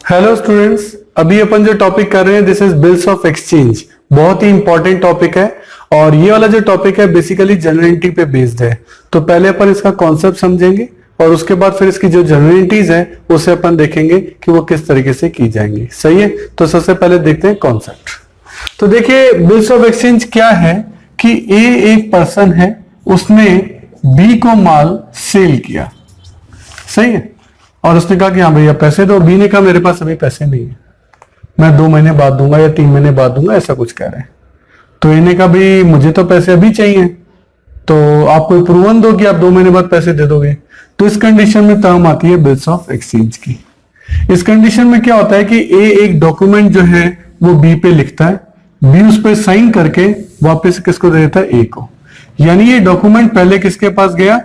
Hello students, अभी अपन जो topic कर रहे हैं this is bills of exchange. बहुत ही इंपॉर्टेंट टॉपिक है और ये वाला जो टॉपिक है बेसिकली जनरल एंट्री पे बेस्ड है। तो पहले अपन इसका कॉन्सेप्ट समझेंगे और उसके बाद फिर इसकी जो जनरल एंट्रीज है उसे अपन देखेंगे कि वो किस तरीके से की जाएंगी। सही है, तो सबसे पहले देखते हैं कॉन्सेप्ट। तो देखिए बिल्स ऑफ एक्सचेंज क्या है कि ए एक पर्सन है, उसने बी को माल सेल किया। सही है, और उसने कहा कि हाँ भैया पैसे दो। बी ने कहा मेरे पास अभी पैसे नहीं है, मैं 2 महीने बाद दूंगा या 3 महीने बाद दूंगा, ऐसा कुछ कह रहे हैं। तो इन्हें कहा भाई मुझे तो पैसे अभी चाहिए, तो आप कोई प्रूवन दो कि आप 2 महीने बाद पैसे दे दोगे। तो इस कंडीशन में टर्म आती है बिल्स ऑफ एक्सचेंज की। इस कंडीशन में क्या होता है कि ए एक डॉक्यूमेंट जो है वो बी पे लिखता है, बी उस पर साइन करके वापस किसको दे देता है, ए को। यानी ये डॉक्यूमेंट पहले किसके पास गया,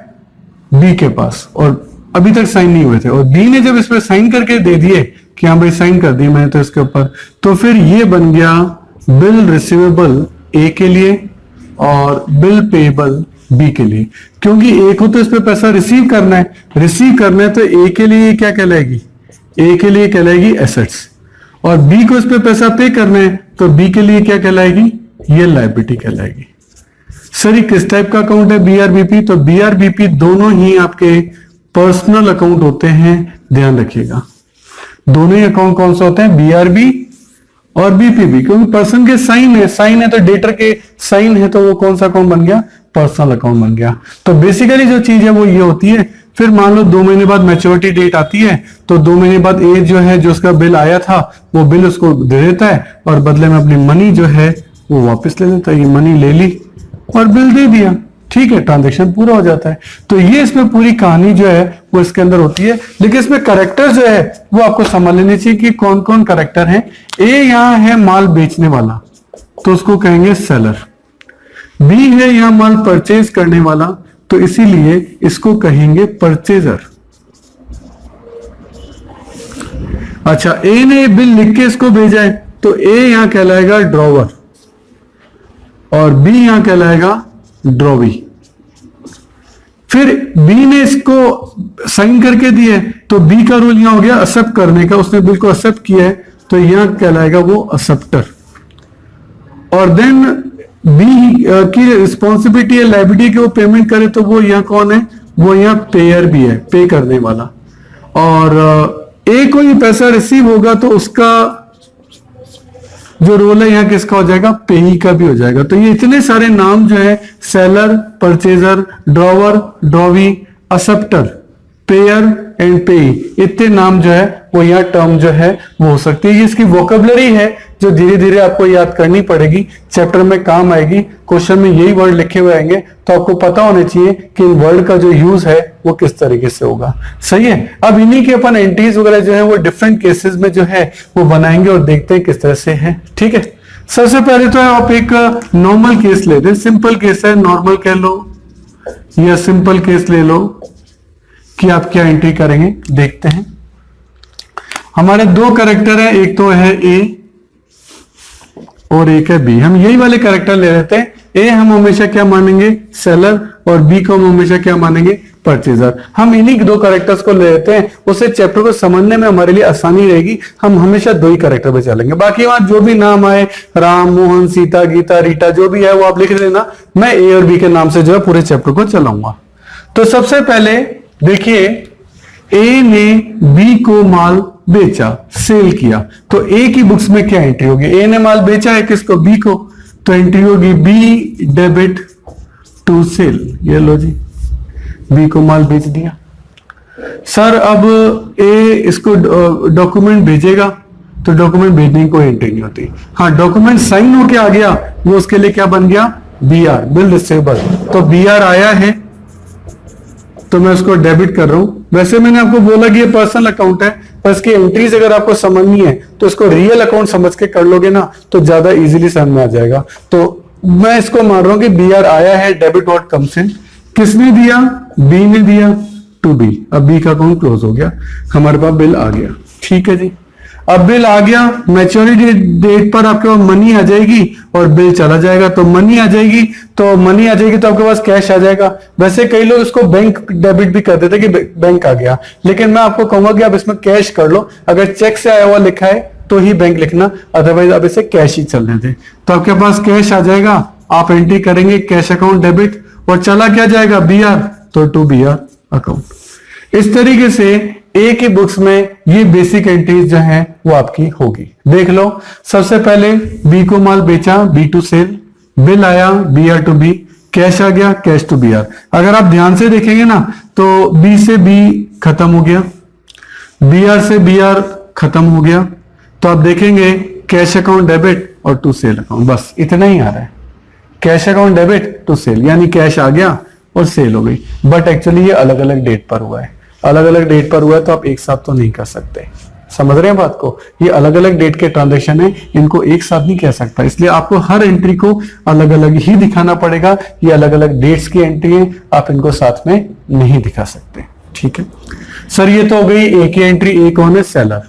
बी के पास, और अभी तक साइन नहीं हुए थे। और बी ने जब इस पर साइन करके दे दिए कि हाँ भाई साइन कर दिए मैंने तो इसके ऊपर, तो फिर ये बन गया बिल रिसीवेबल ए के लिए और बिल पेएबल बी के लिए। क्योंकि ए को तो इस पे पैसा रिसीव करना है, तो ए के लिए क्या कहलाएगी, ए के लिए कहलाएगी एसेट्स, और बी को इस पे पैसा पे करना है तो बी के लिए क्या कहलाएगी, ये लायबिलिटी कहलाएगी। सर ये किस टाइप का अकाउंट है बीआरबीपी, तो बीआरबीपी दोनों ही आपके पर्सनल अकाउंट होते हैं, ध्यान रखिएगा। दोनों ही अकाउंट कौन सा होते हैं, बीआरबी और बीपीबी, क्योंकि पर्सन के साइन है तो डेटर के साइन है, तो वो कौन सा अकाउंट बन गया, पर्सनल अकाउंट बन गया। तो बेसिकली जो चीज है वो ये होती है। फिर मान लो 2 महीने बाद मैच्योरिटी डेट आती है, तो 2 महीने बाद ए जो है जो उसका बिल आया था वो बिल उसको दे देता है और बदले में अपनी मनी जो है वो वापस ले लेता है। ये मनी ले ली और बिल दे दिया, ठीक है, ट्रांजैक्शन पूरा हो जाता है। तो ये इसमें पूरी कहानी जो है वो इसके अंदर होती है। लेकिन इसमें करेक्टर जो है वो आपको समझ लेनी चाहिए कि कौन कौन करेक्टर हैं। ए यहां है माल बेचने वाला, तो उसको कहेंगे सेलर। बी है यहां माल परचेज करने वाला, तो इसीलिए इसको कहेंगे परचेजर। अच्छा, ए ने बिल लिख के इसको भेजा है, तो ए यहां कहलाएगा ड्रॉवर और बी यहां कहलाएगा ड्रॉवी। फिर बी ने इसको साइन करके दिया है, तो बी का रूल यहां हो गया एक्सेप्ट करने का, उसने बिल को एक्सेप्ट किया है, तो यहां कहलाएगा वो एक्सेप्टर। और देन बी की रिस्पॉन्सिबिलिटी है लायबिलिटी की वो पेमेंट करे, तो वो यहां कौन है, वो यहां पेयर भी है, पे करने वाला। और ए को ये पैसा रिसीव होगा तो उसका जो रोल है यहाँ किसका हो जाएगा, पेई का भी हो जाएगा। तो ये इतने सारे नाम जो है, seller, purchaser, drawer, drawee, acceptor, pair and पेई, इतने नाम जो है वो यहाँ टर्म जो है वो हो सकती है। ये इसकी वोकेबलरी है जो धीरे धीरे आपको याद करनी पड़ेगी, चैप्टर में काम आएगी। क्वेश्चन में यही वर्ड लिखे हुए आएंगे, तो आपको पता होना चाहिए कि इन वर्ड का जो यूज है वो किस तरीके से होगा। सही है, अब इन्हीं के अपन एंट्रीज वगैरह जो है वो डिफरेंट केसेस में जो है वो बनाएंगे और देखते हैं किस तरह से है। ठीक है, सबसे पहले तो आप एक नॉर्मल केस लेते हैं, सिंपल केस है, नॉर्मल कह लो या सिंपल केस ले लो कि आप क्या एंट्री करेंगे। देखते हैं, हमारे 2 कैरेक्टर है, एक तो है ए और एक है बी। हम यही वाले कैरेक्टर ले लेते हैं। ए हम हमेशा क्या मानेंगे, सेलर, और बी को हम हमेशा क्या मानेंगे, परचेजर। हम इन्हीं 2 कैरेक्टर्स को ले लेते हैं, उससे चैप्टर को समझने में हमारे लिए आसानी रहेगी। हम हमेशा 2 ही कैरेक्टर पे चलेंगे, बाकी वहां जो भी नाम आए, राम, मोहन, सीता, गीता, रीटा, जो भी है वो आप लिख लेना। मैं ए और बी के नाम से जो है पूरे चैप्टर को चलाऊंगा। तो सबसे पहले देखिए, ए ने बी को माल बेचा, सेल किया, तो ए की बुक्स में क्या एंट्री होगी, ए ने माल बेचा है किसको, बी को, तो एंट्री होगी बी डेबिट टू सेल। ये लो जी, बी को माल बेच दिया। सर अब ए इसको डॉक्यूमेंट भेजेगा, तो डॉक्यूमेंट भेजने की कोई एंट्री नहीं होती। हाँ, डॉक्यूमेंट साइन होके आ गया, वो उसके लिए क्या बन गया, बीआर, बिल रिसीवेबल। तो बीआर आया है तो मैं उसको डेबिट कर रहा हूं। वैसे मैंने आपको बोला कि ये पर्सनल अकाउंट है, पर इसकी एंट्रीज अगर आपको समझनी है तो इसको रियल अकाउंट समझ के कर लोगे ना तो ज्यादा इजीली समझ में आ जाएगा। तो मैं इसको मान रहा हूं कि बीआर आया है, डेबिट व्हाट कम्स इन। किसने दिया, बी ने दिया टू बी। अब बी का अकाउंट क्लोज हो गया, हमारे पास बिल आ गया। ठीक है जी, अब बिल आ गया, मैच्योरिटी डेट पर आपके पास मनी आ जाएगी और बिल चला जाएगा। तो मनी आ जाएगी तो आपके पास कैश आ जाएगा। वैसे कई लोग इसको बैंक डेबिट भी कर देते कि बैंक आ गया, लेकिन मैं आपको कहूंगा कि आप इसमें कैश कर लो। अगर चेक से आया हुआ लिखा है तो ही बैंक लिखना, अदरवाइज आप इसे कैश ही चलने दें। तो आपके पास कैश आ जाएगा, आप एंट्री करेंगे कैश अकाउंट डेबिट, और चला क्या जाएगा BR, तो टू BR अकाउंट। इस तरीके से एक ही बुक्स में ये बेसिक एंट्रीज जो है वो आपकी होगी। देख लो, सबसे पहले बी को माल बेचा, B टू सेल, बिल आया BR टू B, कैश आ गया कैश टू BR। अगर आप ध्यान से देखेंगे ना तो B से B खत्म हो गया, BR से BR खत्म हो गया, तो आप देखेंगे कैश अकाउंट डेबिट और टू सेल अकाउंट, बस इतना ही आ रहा है। Cash account debit to sale, यानी कैश आ गया और सेल हो गई। बट एक्चुअली ये अलग अलग डेट पर हुआ है, अलग अलग डेट पर हुआ है, तो आप एक साथ तो नहीं कर सकते। समझ रहे हैं बात को? ये अलग अलग डेट के ट्रांजैक्शन है, इनको एक साथ नहीं कह सकता, इसलिए आपको हर एंट्री को अलग अलग ही दिखाना पड़ेगा। ये अलग अलग डेट्स की एंट्री है, आप इनको साथ में नहीं दिखा सकते। ठीक है सर, ये तो हो गई ए की एंट्री। ए कौन है? सेलर।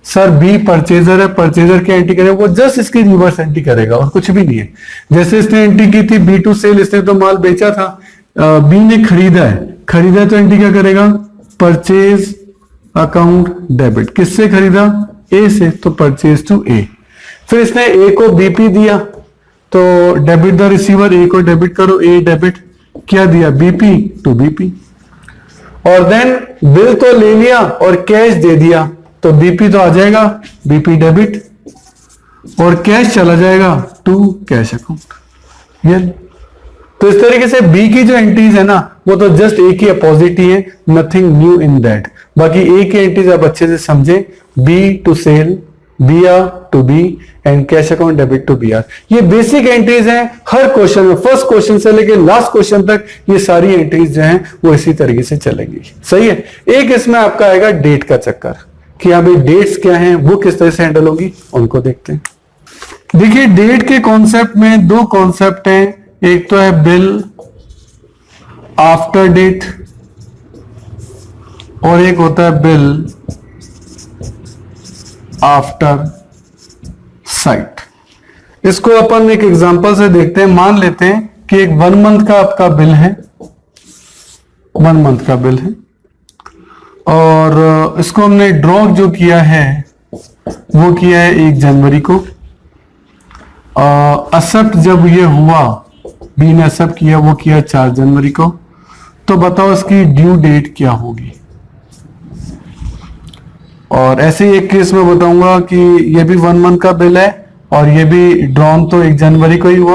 सर बी परचेजर है, परचेजर की एंट्री करेगा, वो जस्ट इसकी रिवर्स एंट्री करेगा और कुछ भी नहीं है। जैसे इसने एंट्री की थी बी टू सेल, इसने तो माल बेचा था, बी ने खरीदा है, तो एंट्री क्या करेगा? Purchase account debit. किससे खरीदा? ए से, तो परचेज टू ए। फिर इसने ए को बीपी दिया, तो डेबिट द रिसीवर, ए को डेबिट करो, ए डेबिट, क्या दिया? BP to BP. और देन बिल तो ले लिया और कैश दे दिया, तो बीपी तो आ जाएगा बीपी डेबिट, और कैश चला जाएगा टू कैश अकाउंट। ये तो इस तरीके से बी की जो एंट्रीज है ना वो तो जस्ट ए की अपोजिट ही है, नथिंग न्यू इन दैट। बाकी ए की एंट्रीज आप अच्छे से समझे, B to sale, BR to B and cash account debit to BR। ये बेसिक एंट्रीज हैं हर क्वेश्चन में, फर्स्ट क्वेश्चन से लेकर लास्ट क्वेश्चन तक ये सारी एंट्रीज जो हैं वो इसी तरीके से चलेंगी। सही है। एक इसमें आपका आएगा डेट का चक्कर कि यहाँ भाई डेट्स क्या हैं, वो किस तरह से हैंडल होगी, उनको देखते हैं। देखिए डेट के कॉन्सेप्ट में दो कॉन्सेप्ट हैं, एक तो है बिल आफ्टर डेट और एक होता है बिल आफ्टर साइट। इसको अपन एक एग्जांपल से देखते हैं। मान लेते हैं कि एक 1 मंथ का आपका बिल है, 1 मंथ का बिल है, और इसको हमने ड्रॉ जो किया है वो किया है 1 जनवरी को। एक्सेप्ट जब ये हुआ, बी ने एक्सेप्ट किया, वो किया 4 जनवरी को। तो बताओ इसकी ड्यू डेट क्या होगी। और ऐसे ही एक केस में बताऊंगा कि ये भी 1 मंथ का बिल है और ये भी ड्रॉन तो 1 जनवरी को ही हुआ,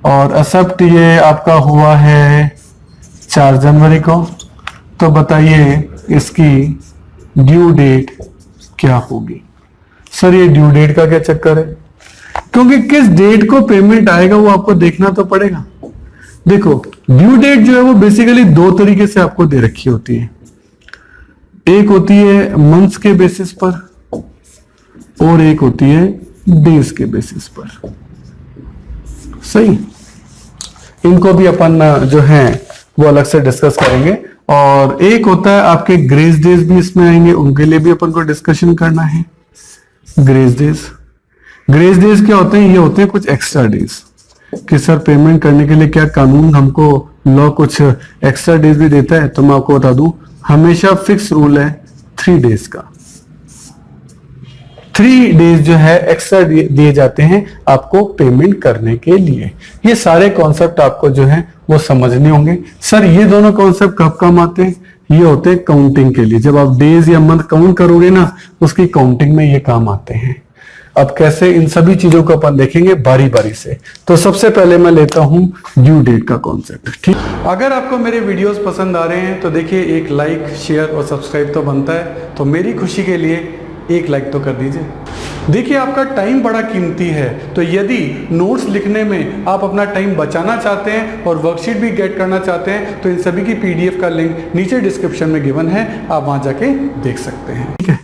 और एक्सेप्ट ये आपका हुआ है 4 जनवरी को। तो बताइए इसकी ड्यू डेट क्या होगी। सर ये ड्यू डेट का क्या चक्कर है, क्योंकि किस डेट को पेमेंट आएगा वो आपको देखना तो पड़ेगा। देखो ड्यू डेट जो है वो बेसिकली 2 तरीके से आपको दे रखी होती है, एक होती है मंथ्स के बेसिस पर और एक होती है डेज के बेसिस पर। सही, इनको भी अपन जो है वो अलग से डिस्कस करेंगे। और एक होता है आपके ग्रेस डेज भी इसमें आएंगे, उनके लिए भी अपन को डिस्कशन करना है। ग्रेस डेज, ग्रेस डेज क्या होते हैं? ये होते हैं कुछ एक्स्ट्रा डेज कि सर पेमेंट करने के लिए क्या कानून हमको लॉ कुछ एक्स्ट्रा डेज भी देता है। तो मैं आपको बता दूं, हमेशा फिक्स रूल है 3 डेज का। 3 डेज जो है एक्स्ट्रा दिए जाते हैं आपको पेमेंट करने के लिए। ये सारे कॉन्सेप्ट आपको जो है वो समझने होंगे। सर ये दोनों कॉन्सेप्ट कब काम आते हैं? ये होते हैं काउंटिंग के लिए। जब आप डेज या मंथ काउंट करोगे ना, उसकी काउंटिंग में ये काम आते हैं। अब कैसे, इन सभी चीजों को अपन देखेंगे बारी बारी से। तो सबसे पहले मैं लेता हूं ड्यू डेट का कॉन्सेप्ट। ठीक, अगर आपको मेरे वीडियोस पसंद आ रहे हैं तो देखिए एक लाइक, शेयर और सब्सक्राइब तो बनता है, तो मेरी खुशी के लिए एक लाइक तो कर दीजिए। देखिए आपका टाइम बड़ा कीमती है, तो यदि नोट्स लिखने में आप अपना टाइम बचाना चाहते हैं और वर्कशीट भी गेट करना चाहते हैं तो इन सभी की PDF का लिंक नीचे डिस्क्रिप्शन में गिवन है, आप वहां जाके देख सकते हैं। ठीक है,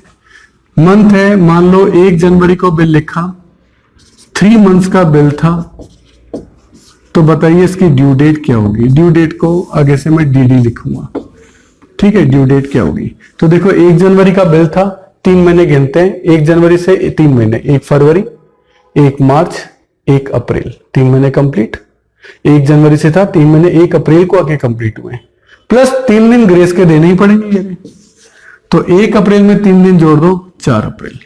मंथ है, मान लो 1 जनवरी को बिल लिखा, 3 मंथ्स का बिल था, तो बताइए इसकी ड्यू डेट क्या होगी। ड्यू डेट को आगे से मैं DD लिखूंगा। ठीक है, ड्यू डेट क्या होगी? तो देखो 1 जनवरी का बिल था, 3 महीने गिनते हैं, 1 जनवरी से 3 महीने, 1 फरवरी, 1 मार्च, 1 अप्रैल, 3 महीने कंप्लीट। 1 जनवरी से था, 3 महीने 1 अप्रैल को आके कंप्लीट हुए, प्लस 3 दिन ग्रेस के देने ही पड़ेंगे ये। तो 1 अप्रैल में 3 दिन जोड़ दो, 4 अप्रैल।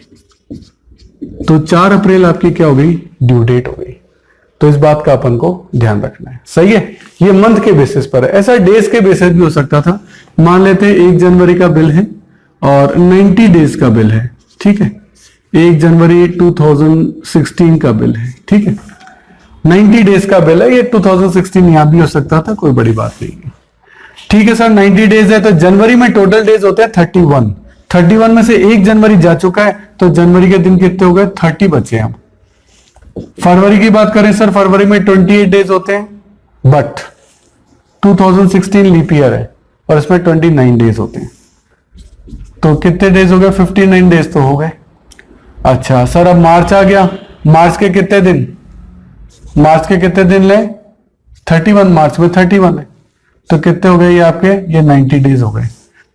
तो 4 अप्रैल आपकी क्या हो गई? ड्यू डेट हो गई। तो इस बात का अपन को ध्यान रखना है, सही है। ये मंथ के बेसिस पर है, ऐसा डेज के बेसिस भी हो सकता था। मान लेते हैं 1 जनवरी का बिल है और 90 डेज का बिल है, ठीक है। 1 जनवरी 2016 का बिल है, ठीक है, 90 डेज का बिल है। ये 2016 यहां भी हो सकता था, कोई बड़ी बात नहीं है, ठीक है सर। 90 डेज है तो जनवरी में टोटल डेज होते हैं 31। 31 में से 1 जनवरी जा चुका है, तो जनवरी के दिन कितने हो गए? 30 बचे हम। फरवरी की बात करें सर, फरवरी में 28 डेज होते हैं, बट 2016 लीप ईयर है और इसमें 29 डेज होते हैं, तो कितने डेज हो गए? 59 डेज तो हो गए। अच्छा सर, अब मार्च आ गया, मार्च के कितने दिन? मार्च के कितने दिन ले? 31, मार्च में 31 है, तो कितने हो गए ये आपके? ये 90 डेज हो गए।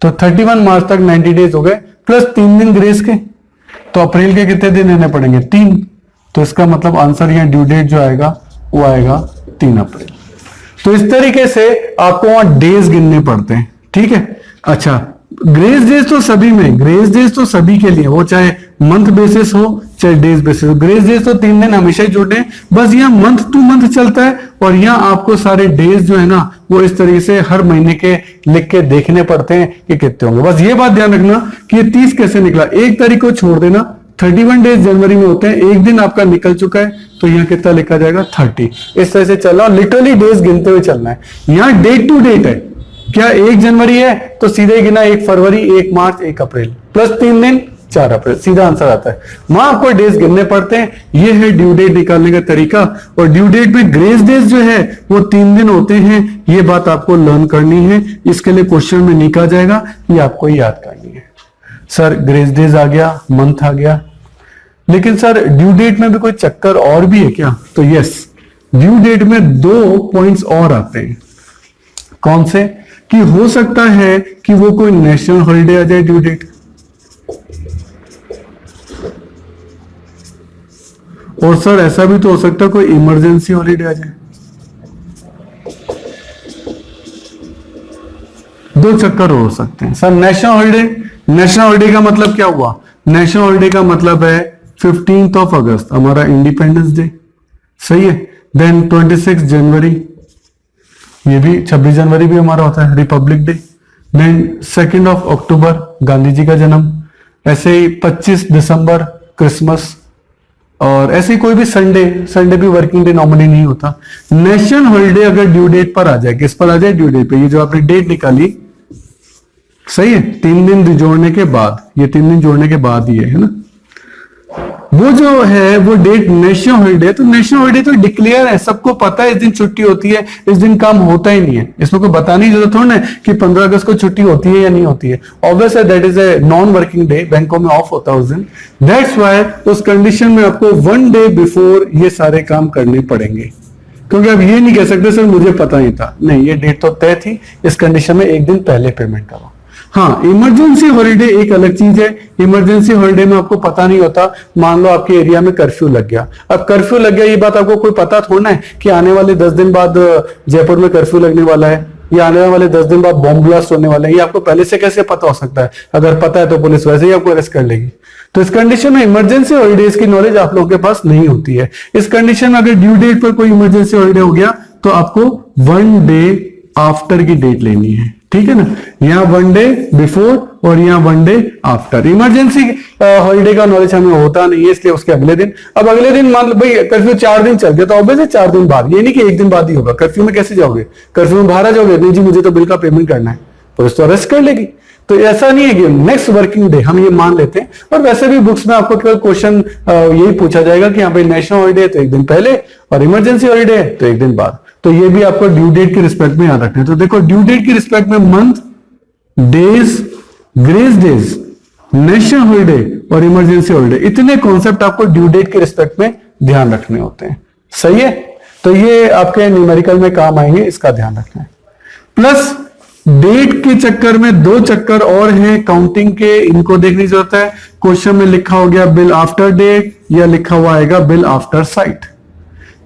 तो 31 मार्च तक 90 डेज हो गए, प्लस 3 दिन ग्रेस के, तो अप्रैल के कितने दिन लेने पड़ेंगे? 3। तो इसका मतलब आंसर यहाँ ड्यू डेट जो आएगा वो आएगा 3 अप्रैल। तो इस तरीके से आपको वहां डेज गिनने पड़ते हैं, ठीक है। अच्छा, ग्रेस डेज तो सभी में, ग्रेस डेज तो सभी के लिए, वो चाहे मंथ बेसिस हो चाहे डेज बेसिस हो, ग्रेस डेज तो 3 दिन हमेशा ही जुड़े हैं। बस यहाँ मंथ टू मंथ चलता है और यहाँ आपको सारे डेज जो है ना वो इस तरीके से हर महीने के लिख के देखने पड़ते हैं कि कितने होंगे। बस ये बात ध्यान रखना कि ये 30 कैसे निकला, 1 तारीख को छोड़ देना। 31 डेज जनवरी में होते हैं, एक दिन आपका निकल चुका है, तो यहाँ कितना लिखा जाएगा? 30। इस तरह से चलना, लिटरली डेज गिनते हुए चलना है। यहाँ डेट टू डेट है, क्या 1 जनवरी है तो सीधे गिना 1 फरवरी, 1 मार्च, 1 अप्रैल, प्लस 3 दिन, 4 अप्रैल, सीधा आंसर आता है। वहां आपको डेज गिनने पड़ते हैं। ये है ड्यू डेट निकालने का तरीका। और ड्यू डेट में ग्रेस डेज जो है वो 3 दिन होते हैं, ये बात आपको लर्न करनी है। इसके लिए क्वेश्चन में लिखा जाएगा, ये आपको याद करनी है। सर ग्रेस डेज आ गया, मंथ आ गया, लेकिन सर ड्यू डेट में भी कोई चक्कर और भी है क्या? तो यस, ड्यू डेट में 2 पॉइंट्स और आते हैं। कौन से? कि हो सकता है कि वो कोई नेशनल हॉलिडे आ जाए ड्यू डेट, और सर ऐसा भी तो हो सकता है कोई इमरजेंसी हॉलिडे आ जाए। 2 चक्कर हो सकते हैं sir. National holiday, national holiday का मतलब क्या हुआ? नेशनल हॉलिडे का मतलब है 15th ऑफ अगस्त हमारा इंडिपेंडेंस डे, सही है। देन 26 जनवरी, ये भी 26 जनवरी भी हमारा होता है, republic day. Then 2 of October Gandhi ji का जन्म, ऐसे ही 25 दिसंबर क्रिसमस, और ऐसे ही कोई भी संडे, संडे भी वर्किंग डे नॉर्मली नहीं होता। नेशनल हॉलिडे अगर ड्यू डेट पर आ जाए, किस पर आ जाए? ड्यू डेट पे। ये जो आपने डेट निकाली, सही है, 3 दिन जोड़ने के बाद, ये 3 दिन जोड़ने के बाद ही है ना, वो जो है वो डेट नेशनल हॉलिडे। तो नेशनल हॉलिडे तो डिक्लेयर है, सबको पता है इस दिन छुट्टी होती है, इस दिन काम होता ही नहीं है। इसमें कोई बताने की जरूरत थोड़ा है कि 15 अगस्त को छुट्टी होती है या नहीं होती है। ऑब्वियस है, that is a non working day, बैंकों में ऑफ होता है उस दिन। दैट्स व्हाई उस कंडीशन में आपको 1 डे बिफोर ये सारे काम करने पड़ेंगे, क्योंकि आप ये नहीं कह सकते सर मुझे पता नहीं था। नहीं, ये डेट तो तय थी, इस कंडीशन में 1 दिन पहले पेमेंट करो। हाँ, इमरजेंसी हॉलिडे एक अलग चीज है। इमरजेंसी हॉलिडे में आपको पता नहीं होता, मान लो आपके एरिया में कर्फ्यू लग गया। अब कर्फ्यू लग गया, ये बात आपको कोई पता थोड़ा है कि आने वाले 10 दिन बाद जयपुर में कर्फ्यू लगने वाला है, या आने वाले 10 दिन बाद बॉम्ब ब्लास्ट होने वाला है। ये आपको पहले से कैसे पता हो सकता है? अगर पता है तो पुलिस वैसे ही आपको अरेस्ट कर लेगी। तो इस कंडीशन में इमरजेंसी हॉलिडेज की नॉलेज आप लोगों के पास नहीं होती है। इस कंडीशन में अगर ड्यू डेट पर कोई इमरजेंसी हॉलिडे हो गया तो आपको 1 डे आफ्टर की डेट लेनी है, ठीक है ना। यहाँ 1 डे बिफोर और यहाँ 1 डे आफ्टर। इमरजेंसी हॉलिडे का नॉलेज हमें होता नहीं है, इसलिए उसके अगले दिन। अब अगले दिन मान लो भाई कर्फ्यू 4 दिन चल गया, तो ऑब्वियसली 4 दिन बाद, ये नहीं कि 1 दिन बाद ही होगा। कर्फ्यू में कैसे जाओगे? कर्फ्यू में बाहर आ जाओगे? नहीं जी, मुझे तो बिल का पेमेंट करना है, पुलिस तो अरेस्ट कर लेगी। तो ऐसा नहीं है कि नेक्स्ट वर्किंग डे, हम ये मान लेते हैं। और वैसे भी बुक्स में आपको केवल क्वेश्चन यही पूछा जाएगा कि यहाँ पे नेशनल हॉलिडे है तो 1 दिन पहले, और इमरजेंसी हॉलिडे है तो 1 दिन बाद। तो ये भी आपको ड्यू डेट के रिस्पेक्ट में याद रखना है। तो देखो, ड्यू डेट के रिस्पेक्ट में month, days, grace days, national holiday और इमरजेंसी हॉलिडे, इतने कॉन्सेप्ट आपको ड्यू डेट के रिस्पेक्ट में ध्यान रखने होते हैं, सही है। तो ये आपके न्यूमेरिकल में काम आएंगे, इसका ध्यान रखना है। प्लस डेट के चक्कर में दो चक्कर और हैं काउंटिंग के, इनको देखने की जरूरत है। क्वेश्चन में लिखा हो गया बिल आफ्टर डेट या लिखा हुआ आएगा बिल आफ्टर साइट।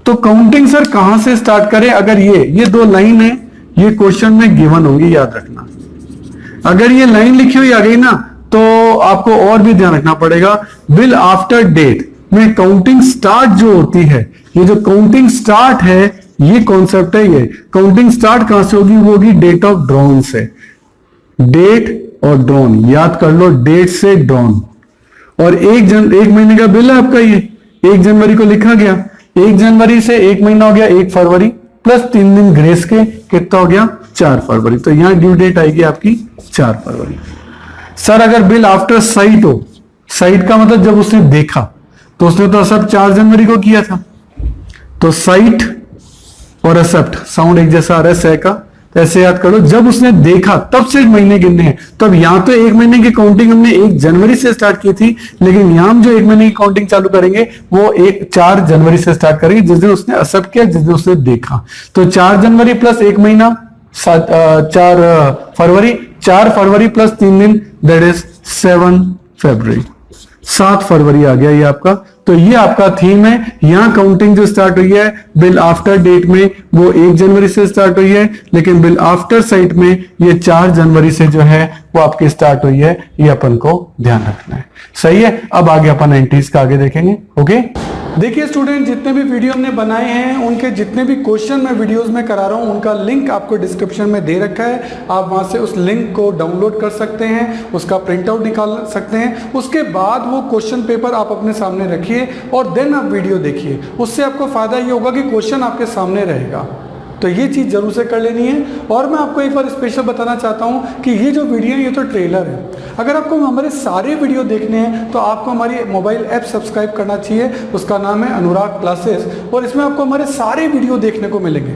तो काउंटिंग सर कहां से स्टार्ट करें? अगर ये दो लाइन है, ये क्वेश्चन में गिवन होगी, याद रखना। अगर ये लाइन लिखी हुई आ गई ना तो आपको और भी ध्यान रखना पड़ेगा। बिल आफ्टर डेट में काउंटिंग स्टार्ट जो होती है, ये जो काउंटिंग स्टार्ट है, ये कॉन्सेप्ट है। ये काउंटिंग स्टार्ट कहां से होगी? वो होगी डेट ऑफ ड्रॉन से। डेट और ड्रॉन याद कर लो, डेट से ड्रॉन। और एक महीने का बिल है आपका, ये 1 जनवरी को लिखा गया। 1 जनवरी से 1 महीना हो गया 1 फरवरी प्लस 3 दिन ग्रेस के, कितना हो गया? 4 फरवरी। तो यहां ड्यू डेट आएगी आपकी 4 फरवरी। सर अगर बिल आफ्टर साइट हो, साइट का मतलब जब उसने देखा, तो उसने तो एक्सेप्ट 4 जनवरी को किया था, तो साइट और एक्सेप्ट साउंड एक जैसा आ रहा है सह का, तो ऐसे याद कर लो, जब उसने देखा तब से महीने गिनने हैं। तो अब यहां तो 1 महीने की काउंटिंग हमने 1 जनवरी से स्टार्ट की थी, लेकिन यहां हम जो 1 महीने की काउंटिंग चालू करेंगे वो 4 जनवरी से स्टार्ट करेंगे, जिस दिन उसने एक्सेप्ट किया, जिस दिन उसने देखा। तो 4 जनवरी प्लस 1 महीना 4 फरवरी, 4 फरवरी प्लस 3 दिन, दैट इज 7 फरवरी। 7 फरवरी आ गया ये आपका। तो ये आपका थीम है। यहां काउंटिंग जो स्टार्ट हुई है बिल आफ्टर डेट में, वो 1 जनवरी से स्टार्ट हुई है, लेकिन बिल आफ्टर साइट में ये 4 जनवरी से जो है वो आपकी स्टार्ट हुई है। ये अपन को ध्यान रखना है। सही है। अब आगे अपन एंट्रीज का आगे देखेंगे। ओके, देखिए स्टूडेंट, जितने भी वीडियो हमने बनाए हैं उनके जितने भी क्वेश्चन मैं वीडियोस में करा रहा हूं, उनका लिंक आपको डिस्क्रिप्शन में दे रखा है। आप वहां से उस लिंक को डाउनलोड कर सकते हैं, उसका प्रिंट आउट निकाल सकते हैं। उसके बाद वो क्वेश्चन पेपर आप अपने सामने रखिए और देन आप वीडियो देखिए। उससे आपको फायदा ये होगा कि क्वेश्चन आपके सामने रहेगा। तो ये चीज़ जरूर से कर लेनी है। और मैं आपको एक बार स्पेशल बताना चाहता हूँ कि ये जो वीडियो है ये तो ट्रेलर है। अगर आपको हमारे सारे वीडियो देखने हैं तो आपको हमारी मोबाइल ऐप सब्सक्राइब करना चाहिए। उसका नाम है अनुराग क्लासेस, और इसमें आपको हमारे सारे वीडियो देखने को मिलेंगे।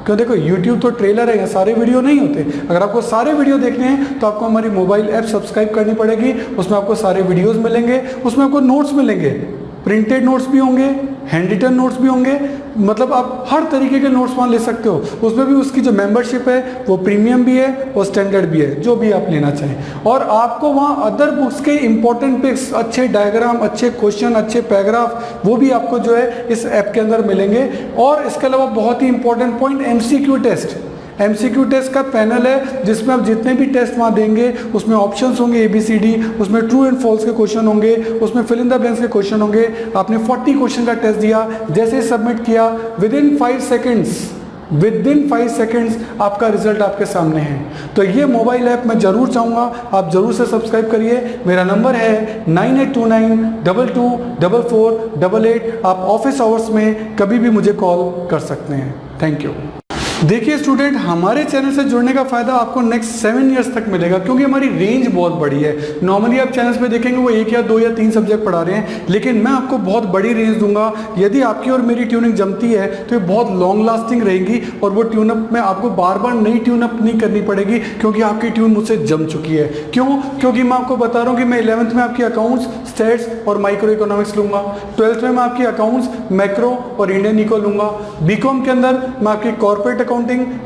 क्यों, देखो यूट्यूब तो ट्रेलर है, सारे वीडियो नहीं होते। अगर आपको सारे वीडियो देखने हैं तो आपको हमारी मोबाइल ऐप सब्सक्राइब करनी पड़ेगी। उसमें आपको सारे वीडियोज़ मिलेंगे, उसमें आपको नोट्स मिलेंगे, प्रिंटेड नोट्स भी होंगे, हैंड रिटन नोट्स भी होंगे, मतलब आप हर तरीके के नोट्स वहाँ ले सकते हो। उसमें भी उसकी जो मेंबरशिप है वो प्रीमियम भी है और स्टैंडर्ड भी है, जो भी आप लेना चाहें। और आपको वहाँ अदर बुक्स के इंपॉर्टेंट पिक्स, अच्छे डायग्राम, अच्छे क्वेश्चन, अच्छे पैराग्राफ, वो भी आपको जो है इस ऐप के अंदर मिलेंगे। और इसके अलावा बहुत ही important point, MCQ test. MCQ test का पैनल है जिसमें आप जितने भी टेस्ट वहाँ देंगे उसमें ऑप्शंस होंगे ABCD, उसमें ट्रू एंड फॉल्स के क्वेश्चन होंगे, उसमें फिल इन द ब्लैंक्स के क्वेश्चन होंगे। आपने 40 क्वेश्चन का टेस्ट दिया, जैसे ही सबमिट किया विदिन 5 सेकेंड्स आपका रिजल्ट आपके सामने है। तो ये मोबाइल ऐप मैं जरूर चाहूँगा आप जरूर से सब्सक्राइब करिए। मेरा नंबर है 9829224488। आप ऑफिस आवर्स में कभी भी मुझे कॉल कर सकते हैं। Thank you. देखिए स्टूडेंट, हमारे चैनल से जुड़ने का फायदा आपको नेक्स्ट 7 इयर्स तक मिलेगा, क्योंकि हमारी रेंज बहुत बड़ी है। नॉर्मली आप चैनल्स पे देखेंगे वो 1 या 2 या 3 सब्जेक्ट पढ़ा रहे हैं, लेकिन मैं आपको बहुत बड़ी रेंज दूंगा। यदि आपकी और मेरी ट्यूनिंग जमती है तो ये बहुत लॉन्ग लास्टिंग रहेगी, और वो ट्यूनअप में आपको बार बार नई ट्यूनअप नहीं करनी पड़ेगी, क्योंकि आपकी ट्यून मुझसे जम चुकी है। क्यों? क्योंकि मैं आपको बता रहा हूँ कि मैं 11th में आपकी अकाउंट्स, स्टेट्स और माइक्रो इकोनॉमिक्स लूंगा। 12th में मैं आपकी अकाउंट्स, मैक्रो और इंडियन इको लूंगा। BCom के अंदर मैं आपकी corporate accounting,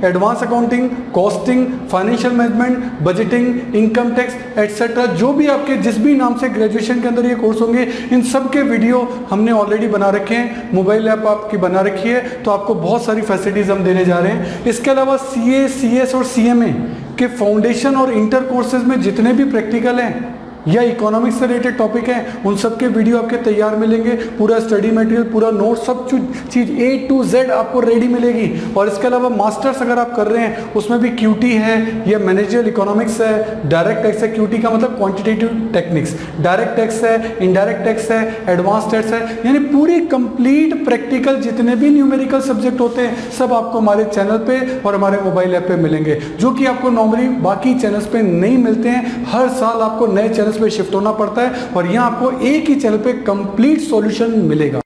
advance accounting, costing, financial management, budgeting, income tax etcetera, जो भी आपके जिस भी नाम से ग्रेजुएशन के अंदर ये कोर्स होंगे, इन सब के वीडियो हमने ऑलरेडी बना रखे हैं। मोबाइल ऐप आपकी बना रखी है, तो आपको बहुत सारी फैसिलिटीज हम देने जा रहे हैं। इसके अलावा CA, CS और CMA के फाउंडेशन और इंटर कोर्सेज में जितने भी प्रैक्टिकल हैं या इकोनॉमिक्स से रिलेटेड टॉपिक हैं, उन सब के वीडियो आपके तैयार मिलेंगे। पूरा स्टडी मटेरियल, पूरा नोट, सब चीज़ A to Z आपको रेडी मिलेगी। और इसके अलावा मास्टर्स अगर आप कर रहे हैं उसमें भी QT है, या मैनेजरियल इकोनॉमिक्स है, डायरेक्ट टैक्स है। QT का मतलब क्वांटिटेटिव टेक्निक्स, डायरेक्ट टैक्स है, इनडायरेक्ट टैक्स है, एडवांस टैक्स है, यानी पूरी कंप्लीट प्रैक्टिकल जितने भी न्यूमेरिकल सब्जेक्ट होते हैं सब आपको हमारे चैनल पे और हमारे मोबाइल ऐप पे मिलेंगे, जो कि आपको नॉर्मली बाकी चैनल्स पे नहीं मिलते हैं। हर साल आपको नए चैनल पे शिफ्ट होना पड़ता है, और यहाँ आपको एक ही चैनल पे कंप्लीट सॉल्यूशन मिलेगा।